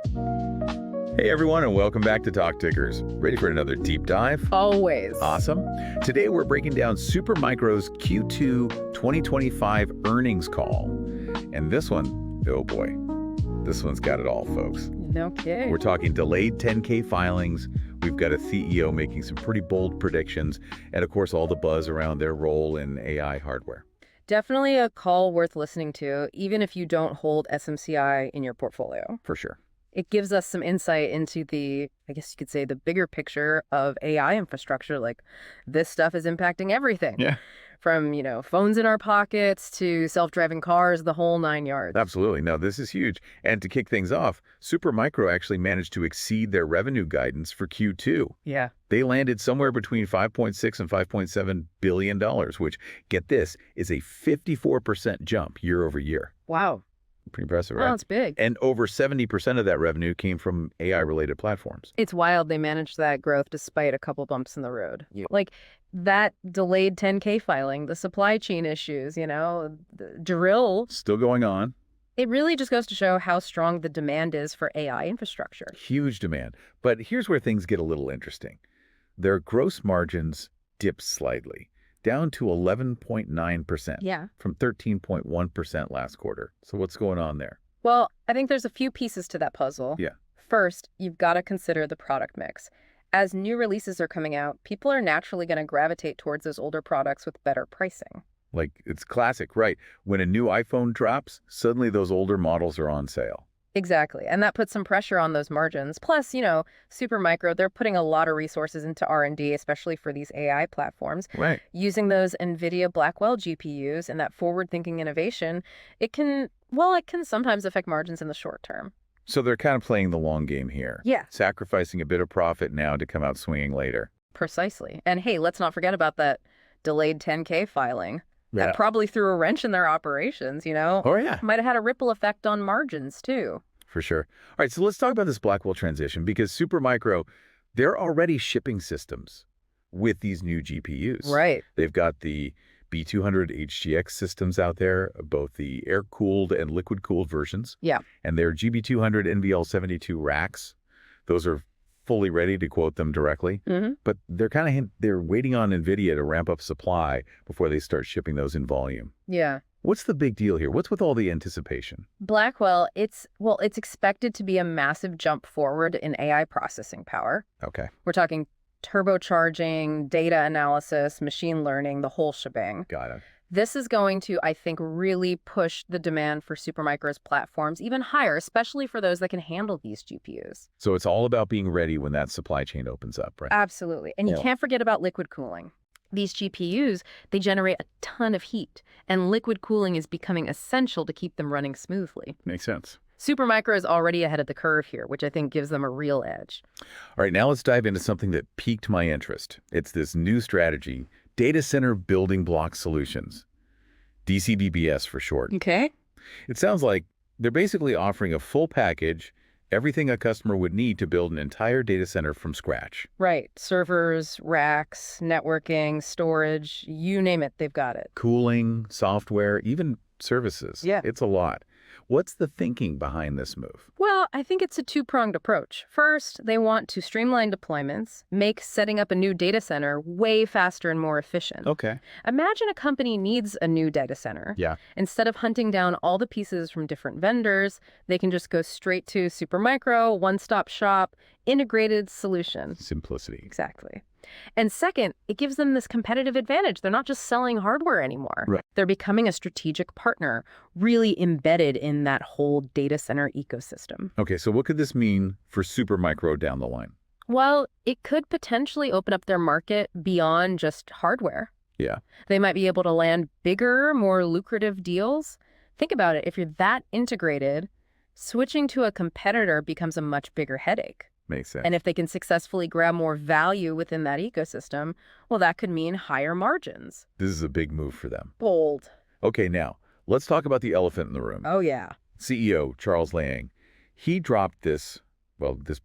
Hey everyone, and welcome back to Talk Tickers. Ready for another deep dive? Always. Awesome. Today we're breaking down SuperMicro's Q2 2025 earnings call. And this one, oh boy, this one's got it all, folks. No kidding. We're talking delayed 10K filings. We've got a CEO making some pretty bold predictions, and of course all the buzz around their role in AI hardware. Definitely a call worth listening to, even if you don't hold SMCI in your portfolio. For sure. It gives us some insight into I guess you could say, the bigger picture of AI infrastructure. Like, this stuff is impacting everything. Yeah. From, phones in our pockets to self-driving cars, the whole 9 yards. Absolutely. No, this is huge. And to kick things off, SuperMicro actually managed to exceed their revenue guidance for Q2. Yeah. They landed somewhere between $5.6 and $5.7 billion, which, get this, is a 54% jump year over year. Wow. Pretty impressive, right? Well, it's big. And over 70% of that revenue came from AI-related platforms. It's wild they managed that growth despite a couple bumps in the road. Yeah. Like that delayed 10K filing, the supply chain issues, the drill. Still going on. It really just goes to show how strong the demand is for AI infrastructure. Huge demand. But here's where things get a little interesting. Their gross margins dipped slightly, down to 11.9%. Yeah. From 13.1% last quarter. So what's going on there? Well, I think there's a few pieces to that puzzle. Yeah. First, you've got to consider the product mix. As new releases are coming out, people are naturally going to gravitate towards those older products with better pricing. Like, it's classic, right? When a new iPhone drops, suddenly those older models are on sale. Exactly. And that puts some pressure on those margins. Plus, SuperMicro, they're putting a lot of resources into R&D, especially for these AI platforms. Right. Using those Nvidia Blackwell GPUs and that forward-thinking innovation, it can sometimes affect margins in the short term. So they're kind of playing the long game here. Yeah. Sacrificing a bit of profit now to come out swinging later. Precisely. And hey, let's not forget about that delayed 10K filing. Yeah. That probably threw a wrench in their operations, Oh, yeah. Might have had a ripple effect on margins, too. For sure. All right, so let's talk about this Blackwell transition, because SuperMicro, they're already shipping systems with these new GPUs. Right. They've got the B200 HGX systems out there, both the air-cooled and liquid-cooled versions. Yeah. And their GB200 NVL72 racks. Those are fully ready, to quote them directly. Mm-hmm. But they're waiting on Nvidia to ramp up supply before they start shipping those in volume. Yeah. What's the big deal here? What's with all the anticipation? Blackwell, it's expected to be a massive jump forward in AI processing power. Okay. We're talking turbocharging, data analysis, machine learning, the whole shebang. Got it. This is going to, I think, really push the demand for SuperMicro's platforms even higher, especially for those that can handle these GPUs. So it's all about being ready when that supply chain opens up, right? Absolutely. And you can't forget about liquid cooling. These GPUs, they generate a ton of heat, and liquid cooling is becoming essential to keep them running smoothly. Makes sense. SuperMicro is already ahead of the curve here, which I think gives them a real edge. All right, now let's dive into something that piqued my interest. It's this new strategy, Data Center Building Block Solutions, DCBBS for short. Okay. It sounds like they're basically offering a full package, everything a customer would need to build an entire data center from scratch. Right. Servers, racks, networking, storage, you name it, they've got it. Cooling, software, even services. Yeah. It's a lot. What's the thinking behind this move? Well, I think it's a two-pronged approach. First, they want to streamline deployments, make setting up a new data center way faster and more efficient. Okay. Imagine a company needs a new data center. Yeah. Instead of hunting down all the pieces from different vendors, they can just go straight to SuperMicro, one-stop shop, integrated solution. Simplicity. Exactly. And second, it gives them this competitive advantage. They're not just selling hardware anymore. Right. They're becoming a strategic partner, really embedded in that whole data center ecosystem. Okay, so what could this mean for SuperMicro down the line? Well, it could potentially open up their market beyond just hardware. Yeah. They might be able to land bigger, more lucrative deals. Think about it. If you're that integrated, switching to a competitor becomes a much bigger headache. Makes sense. And if they can successfully grab more value within that ecosystem, well, that could mean higher margins. This is a big move for them. Bold. Okay, now, let's talk about the elephant in the room. Oh, yeah. CEO Charles Liang, he dropped this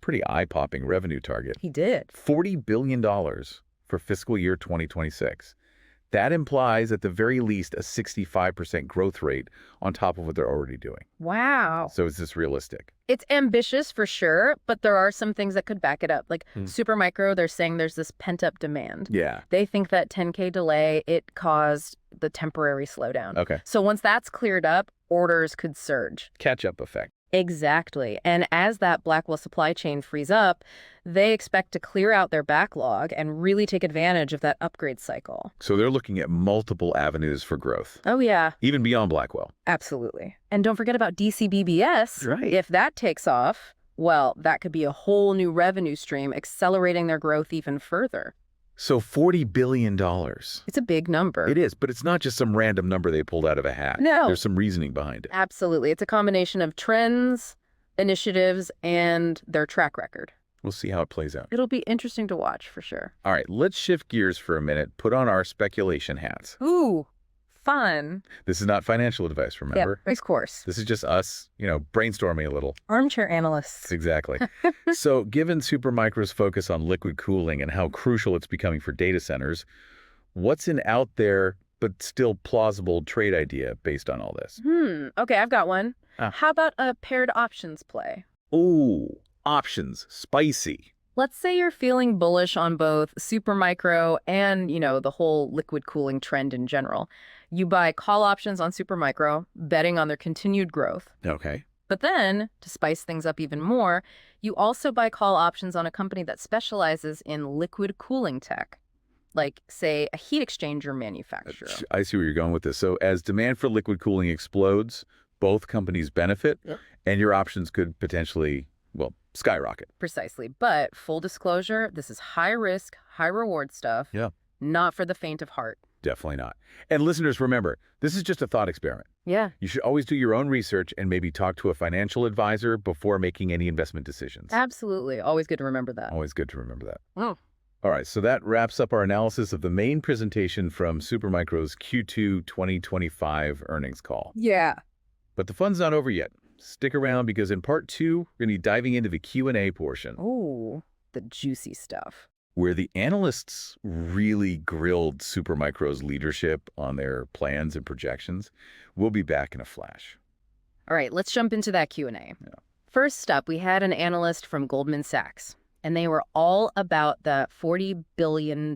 pretty eye-popping revenue target. He did. $40 billion for fiscal year 2026. That implies, at the very least, a 65% growth rate on top of what they're already doing. Wow. So is this realistic? It's ambitious for sure, but there are some things that could back it up. Like SuperMicro, they're saying there's this pent-up demand. Yeah. They think that 10K delay, it caused the temporary slowdown. Okay. So once that's cleared up, orders could surge. Catch-up effect. Exactly. And as that Blackwell supply chain frees up, they expect to clear out their backlog and really take advantage of that upgrade cycle. So they're looking at multiple avenues for growth, Oh, yeah, even beyond Blackwell. absolutely. And don't forget about DCBBS. Right. If that takes off, well, that could be a whole new revenue stream, accelerating their growth even further. So $40 billion. It's a big number. It is, but it's not just some random number they pulled out of a hat. No. There's some reasoning behind it. Absolutely. It's a combination of trends, initiatives, and their track record. We'll see how it plays out. It'll be interesting to watch for sure. All right, let's shift gears for a minute, put on our speculation hats. Ooh, fun. This is not financial advice, remember? Yeah, of course. This is just us, brainstorming a little. Armchair analysts. Exactly. So given SuperMicro's focus on liquid cooling and how crucial it's becoming for data centers, what's an out there but still plausible trade idea based on all this? Okay, I've got one. Ah. How about a paired options play? Ooh, options. Spicy. Let's say you're feeling bullish on both SuperMicro and, the whole liquid cooling trend in general. You buy call options on SuperMicro, betting on their continued growth. Okay. But then, to spice things up even more, you also buy call options on a company that specializes in liquid cooling tech, like, say, a heat exchanger manufacturer. I see where you're going with this. So as demand for liquid cooling explodes, both companies benefit, and your options could potentially, skyrocket. Precisely. But full disclosure, this is high risk, high reward stuff. Yeah. Not for the faint of heart. Definitely not. And listeners, remember, this is just a thought experiment. Yeah. You should always do your own research and maybe talk to a financial advisor before making any investment decisions. Absolutely. Always good to remember that. Always good to remember that. Oh. All right, so that wraps up our analysis of the main presentation from SuperMicro's Q2 2025 earnings call. Yeah. But the fun's not over yet. Stick around because in part 2, we're going to be diving into the Q&A portion. Ooh, the juicy stuff. Where the analysts really grilled SuperMicro's leadership on their plans and projections. We'll be back in a flash. All right, let's jump into that Q&A. Yeah. First up, we had an analyst from Goldman Sachs, and they were all about the $40 billion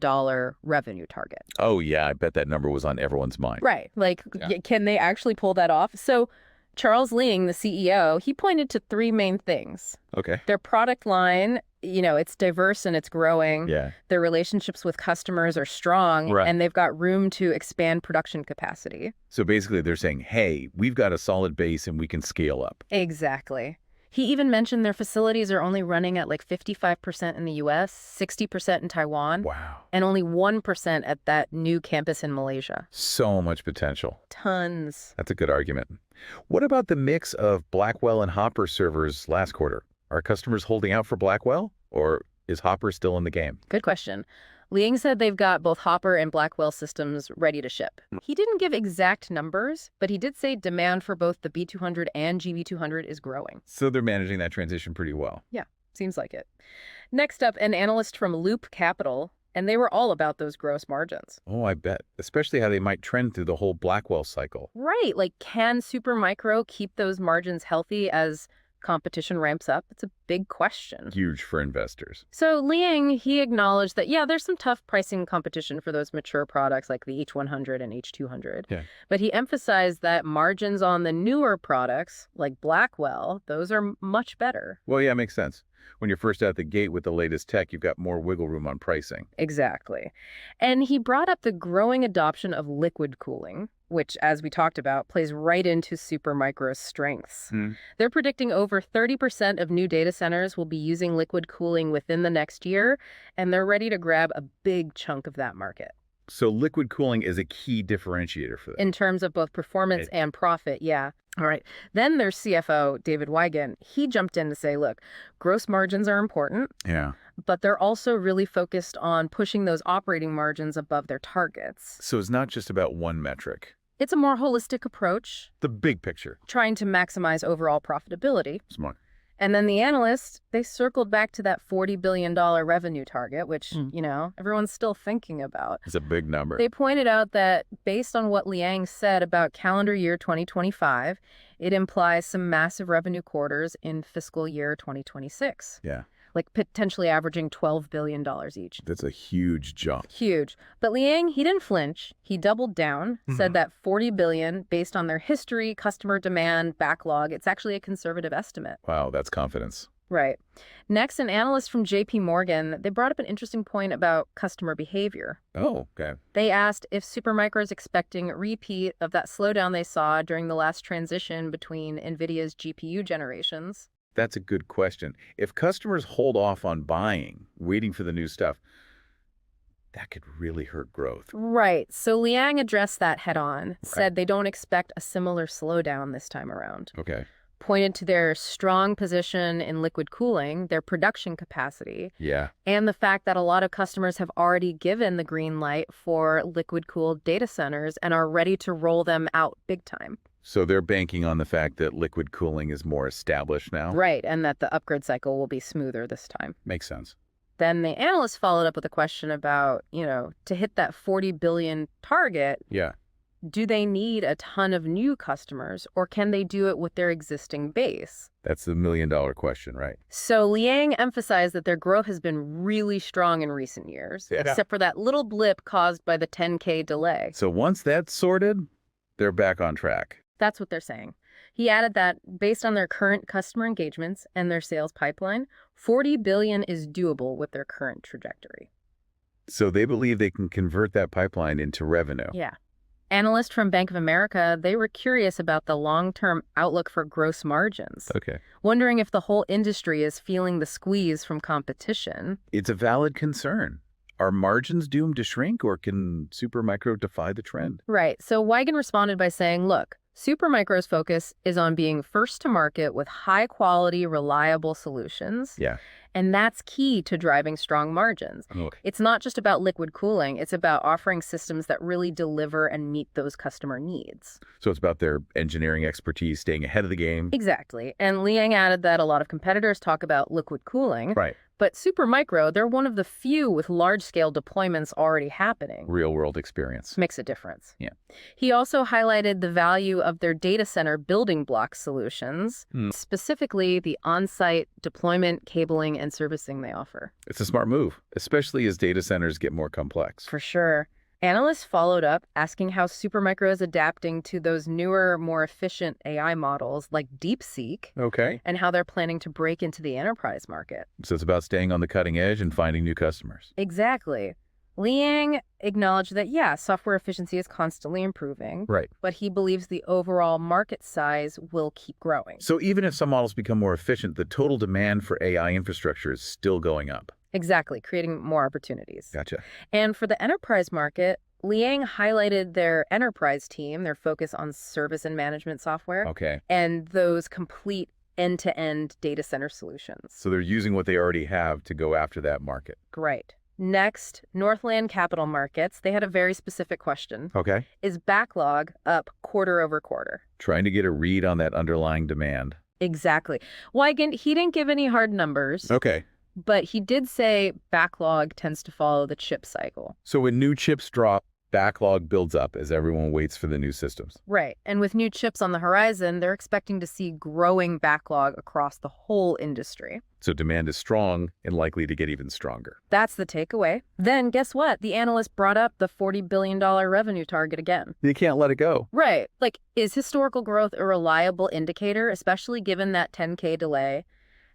revenue target. Oh, yeah, I bet that number was on everyone's mind. Right. Like, Yeah. Can they actually pull that off? So Charles Liang, the CEO, he pointed to three main things. Okay. Their product line, it's diverse and it's growing. Yeah. Their relationships with customers are strong, Right. and they've got room to expand production capacity. So basically they're saying, hey, we've got a solid base and we can scale up. Exactly. He even mentioned their facilities are only running at like 55% in the US, 60% in Taiwan, Wow. and only 1% at that new campus in Malaysia. So much potential. Tons. That's a good argument. What about the mix of Blackwell and Hopper servers last quarter? Are customers holding out for Blackwell, or is Hopper still in the game? Good question. Liang said they've got both Hopper and Blackwell systems ready to ship. He didn't give exact numbers, but he did say demand for both the B200 and GB200 is growing. So they're managing that transition pretty well. Yeah, seems like it. Next up, an analyst from Loop Capital, and they were all about those gross margins. Oh, I bet. Especially how they might trend through the whole Blackwell cycle. Right, like can SuperMicro keep those margins healthy as competition ramps up? It's a big question. Huge for investors. So Liang, he acknowledged that, there's some tough pricing competition for those mature products like the H100 and H200. Yeah. But he emphasized that margins on the newer products like Blackwell, those are much better. Well, yeah, makes sense. When you're first out the gate with the latest tech, you've got more wiggle room on pricing. Exactly. And he brought up the growing adoption of liquid cooling, which, as we talked about, plays right into SuperMicro's strengths. They're predicting over 30% of new data centers will be using liquid cooling within the next year, and they're ready to grab a big chunk of that market. So liquid cooling is a key differentiator for them. In terms of both performance and profit, yeah. All right. Then their CFO, David Wigan, he jumped in to say, look, gross margins are important, Yeah. but they're also really focused on pushing those operating margins above their targets. So it's not just about one metric. It's a more holistic approach, The big picture. trying to maximize overall profitability. Smart. And then the analysts, they circled back to that $40 billion revenue target, which, everyone's still thinking about. It's a big number. They pointed out that based on what Liang said about calendar year 2025, it implies some massive revenue quarters in fiscal year 2026. Yeah. Like potentially averaging $12 billion each. That's a huge jump. Huge. But Liang, he didn't flinch. He doubled down, said that $40 billion, based on their history, customer demand, backlog, it's actually a conservative estimate. Wow, that's confidence. Right. Next, an analyst from JP Morgan, they brought up an interesting point about customer behavior. Oh, okay. They asked if SuperMicro is expecting a repeat of that slowdown they saw during the last transition between Nvidia's GPU generations. That's a good question. If customers hold off on buying, waiting for the new stuff, that could really hurt growth. Right. So Liang addressed that head on, said they don't expect a similar slowdown this time around. Okay. Pointed to their strong position in liquid cooling, their production capacity, Yeah. and the fact that a lot of customers have already given the green light for liquid-cooled data centers and are ready to roll them out big time. So they're banking on the fact that liquid cooling is more established now? Right, and that the upgrade cycle will be smoother this time. Makes sense. Then the analyst followed up with a question about, to hit that 40 billion target, Yeah. do they need a ton of new customers or can they do it with their existing base? That's the million-dollar question, right? So Liang emphasized that their growth has been really strong in recent years, except for that little blip caused by the 10K delay. So once that's sorted, they're back on track. That's what they're saying. He added that based on their current customer engagements and their sales pipeline, 40 billion is doable with their current trajectory. So they believe they can convert that pipeline into revenue. Yeah. Analysts from Bank of America, they were curious about the long-term outlook for gross margins. Okay. Wondering if the whole industry is feeling the squeeze from competition. It's a valid concern. Are margins doomed to shrink, or can SuperMicro defy the trend? Right. So Wigan responded by saying, look, SuperMicro's focus is on being first to market with high-quality, reliable solutions. Yeah. And that's key to driving strong margins. Okay. It's not just about liquid cooling. It's about offering systems that really deliver and meet those customer needs. So it's about their engineering expertise, staying ahead of the game. Exactly. And Liang added that a lot of competitors talk about liquid cooling. Right. But SuperMicro, they're one of the few with large-scale deployments already happening. Real-world experience. Makes a difference. Yeah. He also highlighted the value of their data center building block solutions, specifically the on-site deployment, cabling, and servicing they offer. It's a smart move, especially as data centers get more complex. For sure. Analysts followed up asking how SuperMicro is adapting to those newer, more efficient AI models like DeepSeek. Okay. And how they're planning to break into the enterprise market. So it's about staying on the cutting edge and finding new customers. Exactly. Liang acknowledged that, software efficiency is constantly improving. Right. But he believes the overall market size will keep growing. So even if some models become more efficient, the total demand for AI infrastructure is still going up. Exactly, creating more opportunities. Gotcha. And for the enterprise market, Liang highlighted their enterprise team, their focus on service and management software, Okay. and those complete end-to-end data center solutions. So they're using what they already have to go after that market. Great. Next, Northland Capital Markets, they had a very specific question. Okay. Is backlog up quarter over quarter? Trying to get a read on that underlying demand. Exactly. Wigan, he didn't give any hard numbers. Okay. But he did say backlog tends to follow the chip cycle. So when new chips drop, backlog builds up as everyone waits for the new systems. Right. And with new chips on the horizon, they're expecting to see growing backlog across the whole industry. So demand is strong and likely to get even stronger. That's the takeaway. Then guess what? The analyst brought up the $40 billion revenue target again. You can't let it go. Right. Like, is historical growth a reliable indicator, especially given that 10K delay?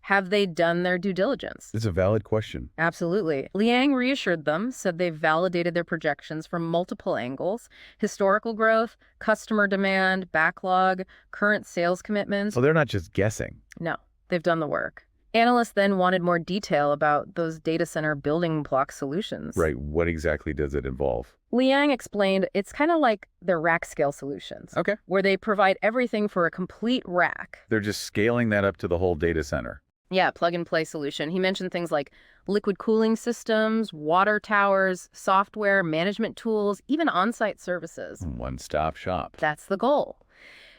Have they done their due diligence? It's a valid question. Absolutely. Liang reassured them, said they've validated their projections from multiple angles: historical growth, customer demand, backlog, current sales commitments. So they're not just guessing. No, they've done the work. Analysts then wanted more detail about those data center building block solutions. Right. What exactly does it involve? Liang explained it's kind of like their rack scale solutions. Okay. Where they provide everything for a complete rack. They're just scaling that up to the whole data center. Yeah, plug-and-play solution. He mentioned things like liquid cooling systems, water towers, software, management tools, even on-site services. One-stop shop. That's the goal.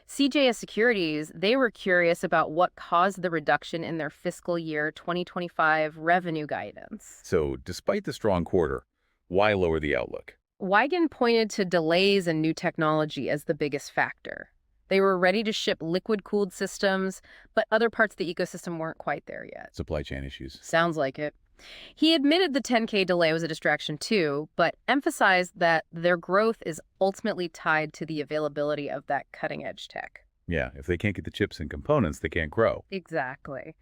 CJS Securities, they were curious about what caused the reduction in their fiscal year 2025 revenue guidance. So despite the strong quarter, why lower the outlook? Wigan pointed to delays in new technology as the biggest factor. They were ready to ship liquid-cooled systems, but other parts of the ecosystem weren't quite there yet. Supply chain issues. Sounds like it. He admitted the 10K delay was a distraction too, but emphasized that their growth is ultimately tied to the availability of that cutting-edge tech. Yeah, if they can't get the chips and components, they can't grow. Exactly.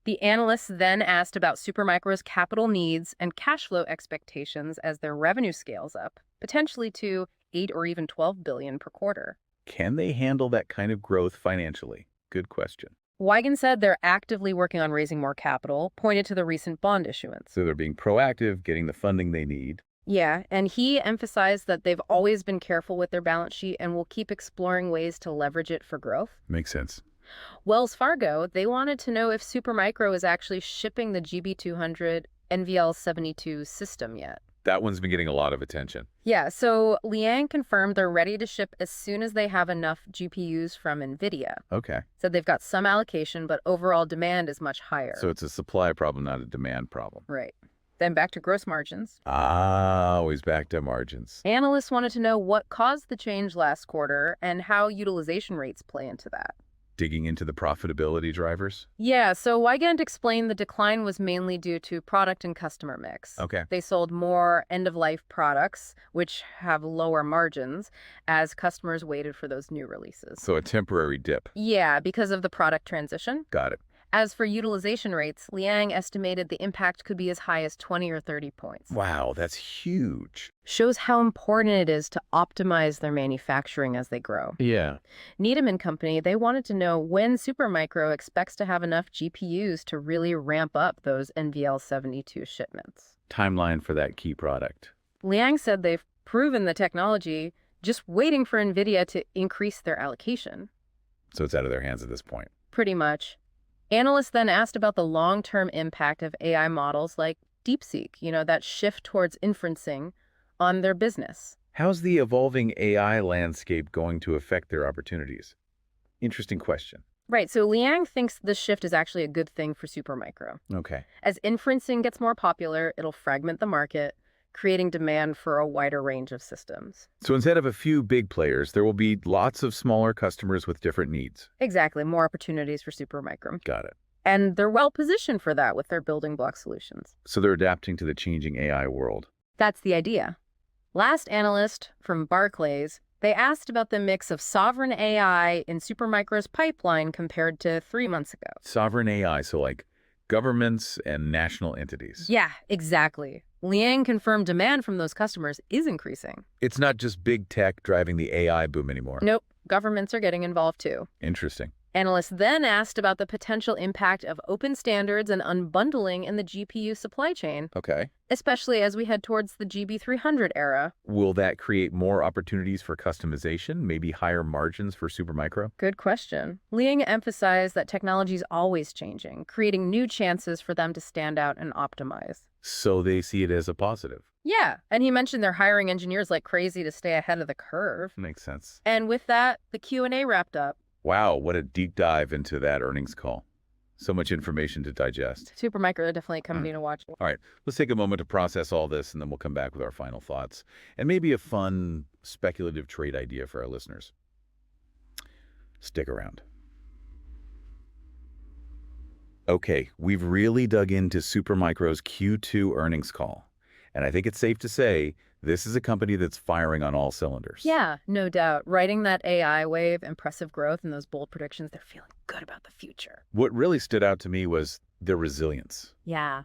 The analysts then asked about SuperMicro's capital needs and cash flow expectations as their revenue scales up, potentially to 8 or even 12 billion per quarter. Can they handle that kind of growth financially? Good question. Wigan said they're actively working on raising more capital, pointed to the recent bond issuance. So they're being proactive, getting the funding they need. Yeah, and he emphasized that they've always been careful with their balance sheet and will keep exploring ways to leverage it for growth. Makes sense. Wells Fargo, they wanted to know if SuperMicro is actually shipping the GB200 NVL72 system yet. That one's been getting a lot of attention. Yeah, so Liang confirmed they're ready to ship as soon as they have enough GPUs from Nvidia. Okay. Said they've got some allocation, but overall demand is much higher. So it's a supply problem, not a demand problem. Right. Then back to gross margins. Always back to margins. Analysts wanted to know what caused the change last quarter and how utilization rates play into that. Digging into the profitability drivers? Yeah, so Wygant explained the decline was mainly due to product and customer mix. Okay. They sold more end-of-life products, which have lower margins, as customers waited for those new releases. So a temporary dip. Yeah, because of the product transition. Got it. As for utilization rates, Liang estimated the impact could be as high as 20 or 30 points. Wow, that's huge. Shows how important it is to optimize their manufacturing as they grow. Yeah. Needham & Company, they wanted to know when SuperMicro expects to have enough GPUs to really ramp up those NVL72 shipments. Timeline for that key product. Liang said they've proven the technology, just waiting for Nvidia to increase their allocation. So it's out of their hands at this point. Pretty much. Analysts then asked about the long-term impact of AI models like DeepSeek, that shift towards inferencing on their business. How's the evolving AI landscape going to affect their opportunities? Interesting question. Right, so Liang thinks this shift is actually a good thing for SuperMicro. Okay. As inferencing gets more popular, it'll fragment the market, creating demand for a wider range of systems. So instead of a few big players, there will be lots of smaller customers with different needs. Exactly, more opportunities for SuperMicro. Got it. And they're well positioned for that with their building block solutions. So they're adapting to the changing AI world. That's the idea. Last analyst from Barclays, they asked about the mix of sovereign AI in SuperMicro's pipeline compared to 3 months ago. Sovereign AI, so like governments and national entities. Yeah, exactly. Liang confirmed demand from those customers is increasing. It's not just big tech driving the AI boom anymore. Nope, governments are getting involved too. Interesting. Analysts then asked about the potential impact of open standards and unbundling in the GPU supply chain, Okay. especially as we head towards the GB300 era. Will that create more opportunities for customization, maybe higher margins for Supermicro? Good question. Liang emphasized that technology is always changing, creating new chances for them to stand out and optimize. So they see it as a positive. Yeah, and he mentioned they're hiring engineers like crazy to stay ahead of the curve. Makes sense. And with that, the Q&A wrapped up. Wow, what a deep dive into that earnings call. So much information to digest. SuperMicro, definitely a company to watch. All right, let's take a moment to process all this, and then we'll come back with our final thoughts and maybe a fun speculative trade idea for our listeners. Stick around. Okay, we've really dug into Supermicro's Q2 earnings call, and I think it's safe to say this is a company that's firing on all cylinders. Yeah, no doubt. Riding that AI wave, impressive growth, and those bold predictions, they're feeling good about the future. What really stood out to me was their resilience. Yeah.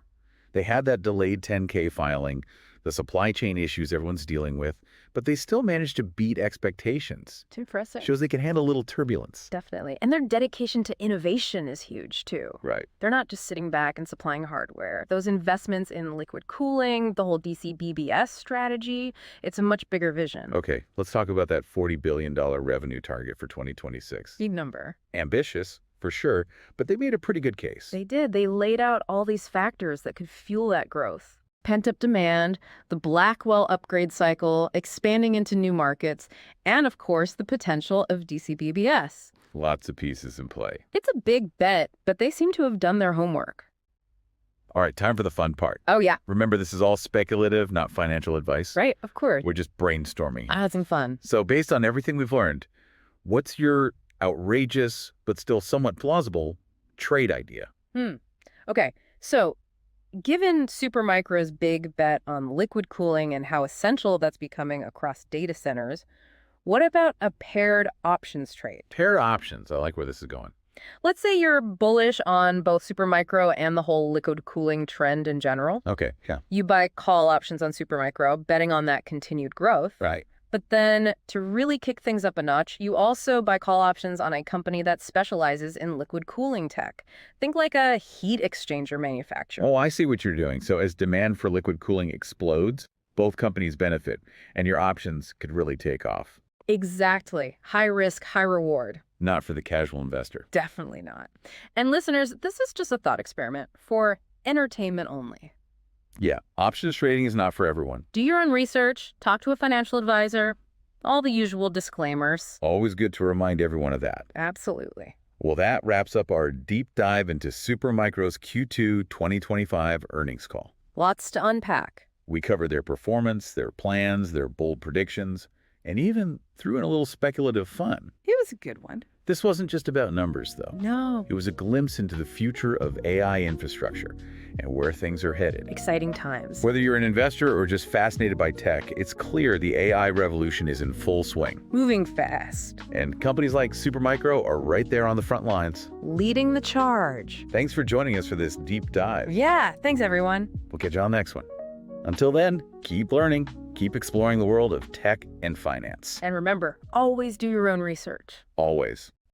They had that delayed 10K filing, the supply chain issues everyone's dealing with, but they still managed to beat expectations. It's impressive. Shows they can handle a little turbulence. Definitely. And their dedication to innovation is huge, too. Right. They're not just sitting back and supplying hardware. Those investments in liquid cooling, the whole DC BBS strategy, it's a much bigger vision. Okay, let's talk about that $40 billion revenue target for 2026. Big number. Ambitious, for sure, but they made a pretty good case. They did. They laid out all these factors that could fuel that growth. pent-up demand, the Blackwell upgrade cycle, expanding into new markets, and of course, the potential of DCBBS. Lots of pieces in play. It's a big bet, but they seem to have done their homework. All right, time for the fun part. Oh, yeah. Remember, this is all speculative, not financial advice. Right, of course. We're just brainstorming. I had some fun. So based on everything we've learned, what's your outrageous, but still somewhat plausible, trade idea? Okay, so given SuperMicro's big bet on liquid cooling and how essential that's becoming across data centers, what about a paired options trade? Paired options. I like where this is going. Let's say you're bullish on both SuperMicro and the whole liquid cooling trend in general. Okay, yeah. You buy call options on SuperMicro, betting on that continued growth. Right. But then to really kick things up a notch, you also buy call options on a company that specializes in liquid cooling tech. Think like a heat exchanger manufacturer. Oh, I see what you're doing. So as demand for liquid cooling explodes, both companies benefit, and your options could really take off. Exactly. High risk, high reward. Not for the casual investor. Definitely not. And listeners, this is just a thought experiment for entertainment only. Yeah, options trading is not for everyone. Do your own research, talk to a financial advisor, all the usual disclaimers. Always good to remind everyone of that. Absolutely. Well, that wraps up our deep dive into SuperMicro's Q2 2025 earnings call. Lots to unpack. We covered their performance, their plans, their bold predictions, and even threw in a little speculative fun. It was a good one. This wasn't just about numbers, though. No. It was a glimpse into the future of AI infrastructure and where things are headed. Exciting times. Whether you're an investor or just fascinated by tech, it's clear the AI revolution is in full swing. Moving fast. And companies like SuperMicro are right there on the front lines. Leading the charge. Thanks for joining us for this deep dive. Yeah, thanks everyone. We'll catch you on the next one. Until then, keep learning, keep exploring the world of tech and finance. And remember, always do your own research. Always.